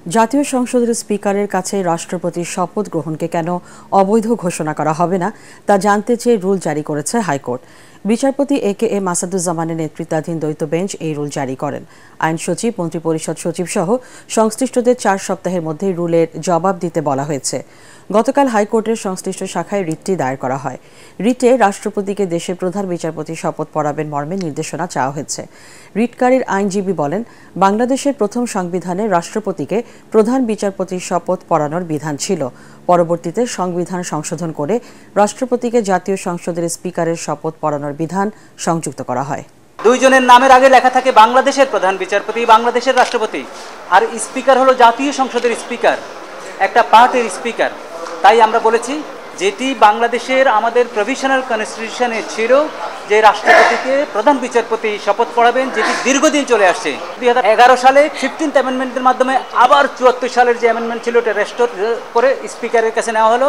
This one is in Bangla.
জাতীয় সংসদের স্পিকারের কাছে রাষ্ট্রপতির শপথ গ্রহণকে কেন অবৈধ ঘোষণা করা হবে না তা জানতে চেয়ে রুল জারি করেছে হাইকোর্ট। বিচারপতি এ.কে.এম আসাদুজ্জামানের নেতৃত্বাধীন দ্বৈত বেঞ্চ এই রুল জারি করেন। আইন সচিব, মন্ত্রিপরিষদ সচিব সহ সংশ্লিষ্টদের 4 সপ্তাহের মধ্যে রুলের জবাব দিতে বলা হয়েছে। গতকাল হাইকোর্টের সংশ্লিষ্ট শাখায় রিটটি দায়ের করা হয়। রিটে রাষ্ট্রপতিকে দেশের প্রধান বিচারপতি শপথ পড়াবেন মর্মে নির্দেশনা চাওয়া হয়েছে। রিটকারীর আইনজীবী বলেন, বাংলাদেশের প্রথম সংবিধানে রাষ্ট্রপতিকে প্রধান বিচারপতির শপথ পড়ানোর বিধান ছিল। পরবর্তীতে সংবিধান সংশোধন করে রাষ্ট্রপতিকে জাতীয় সংসদের স্পিকারের শপথ পড়ানোর বিধান সংযুক্ত করা হয়। দুইজনের নামের আগে লেখা থাকে বাংলাদেশের প্রধান বিচারপতি, বাংলাদেশের রাষ্ট্রপতি, আর স্পিকার হলো জাতীয় সংসদের স্পিকার, একটা পার্টির স্পিকার। তাই আমরা বলেছি যেটি বাংলাদেশের আমাদের প্রভিশনাল কনস্টিটিউশনে ছিল যে রাষ্ট্রপতিকে প্রধান বিচারপতি শপথ পড়াবেন, যেটি দীর্ঘদিন চলে আসছে। 2011 সালে 15th অ্যামেন্ডমেন্টের মাধ্যমে আবার 74 সালের যে অ্যামেন্ডমেন্ট ছিল ওটা রেস্টোর করে স্পিকারের কাছে নেওয়া হলো।